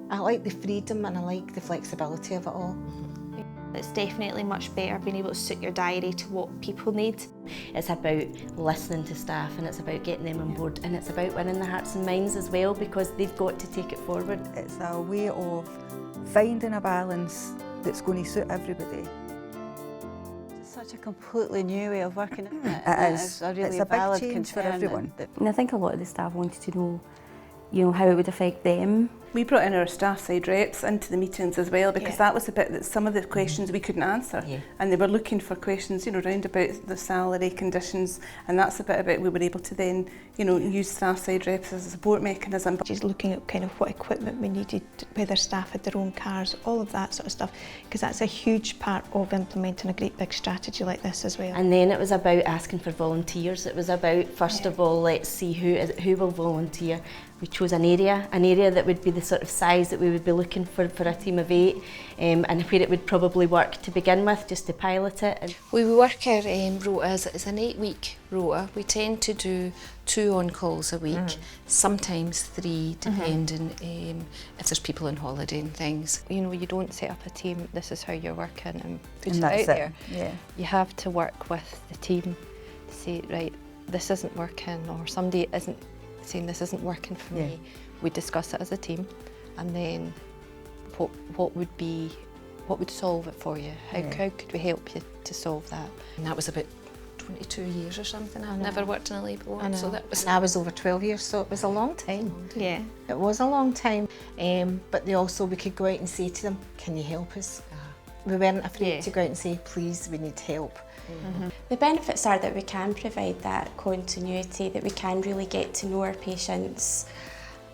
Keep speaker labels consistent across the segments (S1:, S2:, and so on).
S1: I like the freedom and I like the flexibility of it all.
S2: It's definitely much better being able to suit your diary to what people need.
S3: It's about listening to staff and it's about getting them on board and it's about winning their hearts and minds as well because they've got to take it forward.
S4: It's a way of finding a balance that's going to suit everybody.
S5: It's such a completely new way of working, isn't it?
S4: It is.
S5: It's a really
S4: it's a
S5: valid
S4: big change for
S5: concern
S4: everyone.
S6: And I think a lot of the staff wanted to know, how it would affect them.
S7: We brought in our staff side reps into the meetings as well because that was the bit that some of the questions we couldn't answer. And they were looking for questions, round about the salary conditions, and that's the bit about we were able to then, use staff side reps as a support mechanism.
S8: Just looking at kind of what equipment we needed, whether staff had their own cars, all of that sort of stuff, because that's a huge part of implementing a great big strategy like this as well.
S3: And then it was about asking for volunteers. It was about, first of all, let's see who will volunteer. We chose an area that would be the sort of size that we would be looking for a team of 8 and where it would probably work to begin with, just to pilot it.
S9: We work our rota as an 8-week rota. We tend to do 2 on-calls a week, sometimes 3, depending if there's people on holiday and things.
S10: You don't set up a team, this is how you're working and put
S4: And
S10: it out
S4: that's
S10: there.
S4: Yeah.
S10: You have to work with the team to say, right, this isn't working, or somebody isn't saying this isn't working for me. We discuss it as a team, and then what would solve it for you? How could we help you to solve that?
S9: And that was about 22 years or something. I've never worked in a labour ward, so that was...
S1: And I was over 12 years, so it was a long time.
S8: Yeah.
S1: It was a long time, but we could go out and say to them, can you help us? We weren't afraid to go out and say, please, we need help.
S6: The benefits are that we can provide that continuity, that we can really get to know our patients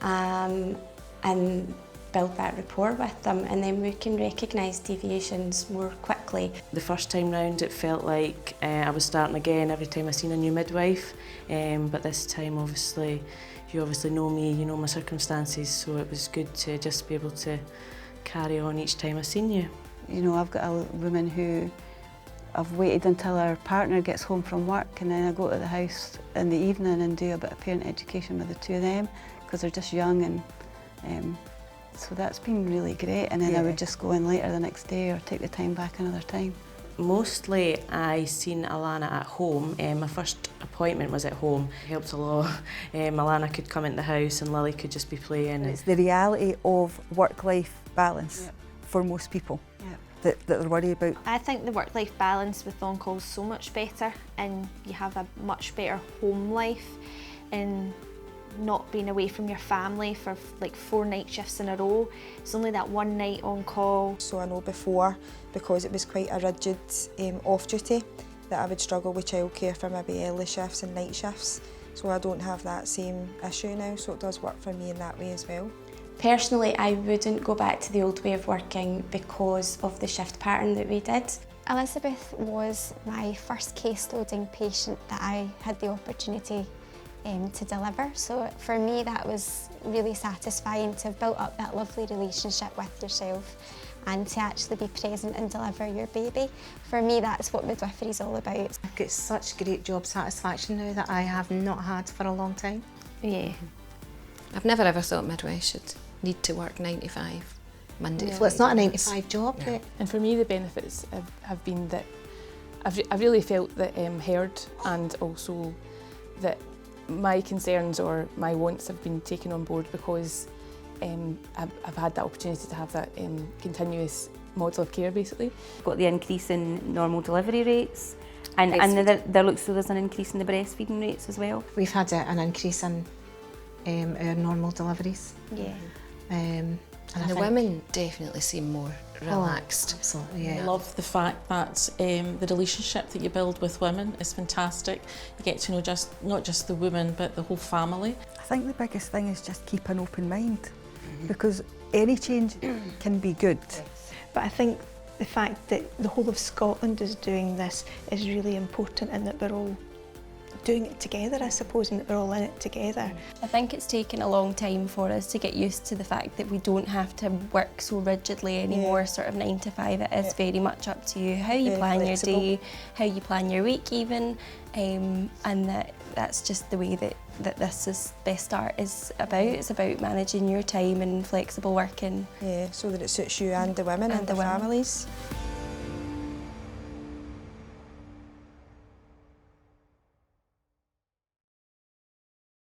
S6: and build that rapport with them, and then we can recognise deviations more quickly.
S3: The first time round it felt like I was starting again every time I seen a new midwife, but this time obviously you know me, you know my circumstances, so it was good to just be able to carry on each time I seen you.
S5: I've got a woman who I've waited until our partner gets home from work, and then I go to the house in the evening and do a bit of parent education with the 2 of them because they're just young, and so that's been really great. And then I would just go in later the next day or take the time back another time.
S3: Mostly I seen Alana at home. My first appointment was at home. It helped a lot. Alana could come into the house and Lily could just be playing.
S4: It's the reality of work-life balance for most people that they're worried about.
S2: I think the work-life balance with on-call is so much better, and you have a much better home life, and not being away from your family for like 4 night shifts in a row. It's only that 1 night on call.
S11: So I know before, because it was quite a rigid off duty, that I would struggle with childcare for maybe early shifts and night shifts. So I don't have that same issue now, so it does work for me in that way as well.
S6: Personally, I wouldn't go back to the old way of working because of the shift pattern that we did.
S12: Elizabeth was my first case loading patient that I had the opportunity to deliver. So for me that was really satisfying to have built up that lovely relationship with yourself and to actually be present and deliver your baby. For me that's what midwifery is all about.
S1: I've got such great job satisfaction now that I have not had for a long time.
S2: Yeah.
S9: I've never ever thought midwives should need to work 9 to 5, Monday to Friday.
S1: Well, it's not a 9 to 5 job.
S13: And for me the benefits have been that I've really felt that heard, and also that my concerns or my wants have been taken on board because I've had that opportunity to have that continuous model of care basically.
S6: Got the increase in normal delivery rates, and there looks so there's an increase in the breastfeeding rates as well.
S1: We've had an increase in our normal deliveries.
S2: Yeah.
S1: And
S9: the women definitely seem more relaxed.
S1: Absolutely, yeah.
S14: I love the fact that the relationship that you build with women is fantastic. You get to know not just the woman but the whole family.
S4: I think the biggest thing is just keep an open mind because any change can be good.
S8: But I think the fact that the whole of Scotland is doing this is really important, and that we're all doing it together, I suppose, and that we're all in it together.
S6: I think it's taken a long time for us to get used to the fact that we don't have to work so rigidly anymore, sort of 9 to 5. It is very much up to you, how you plan your day, how you plan your week even, and that
S15: that's just the way that this is Best Start is about. It's about managing your time and flexible working.
S11: Yeah, so that it suits you and the women and the families.